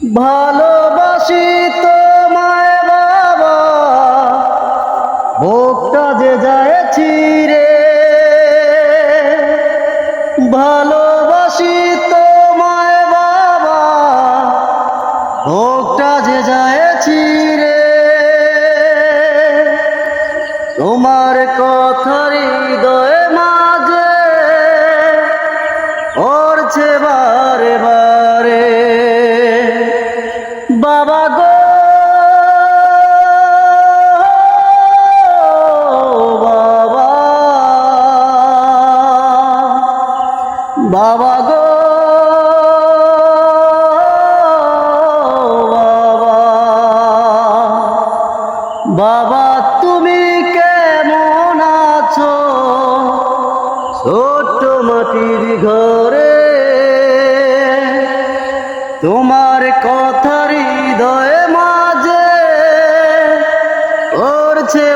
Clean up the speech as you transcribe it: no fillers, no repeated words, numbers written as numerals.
ভালোবাসি তোমায় বাবা, বুকটা যে যায় ছিঁড়ে। ভালোবাসি তোমায় বাবা, বুকটা যে যায় ছিঁড়ে। তোমার কথার হৃদয়ে মাঝে পড়ছে বারে বারে। বাবা গো, বাবা, বাবা গো, বাবা, বাবা তুমি কেমন আছো ছোট্ট মাটির ঘরে? তোমার কথার হৃদয়ে মাঝে পড়ছে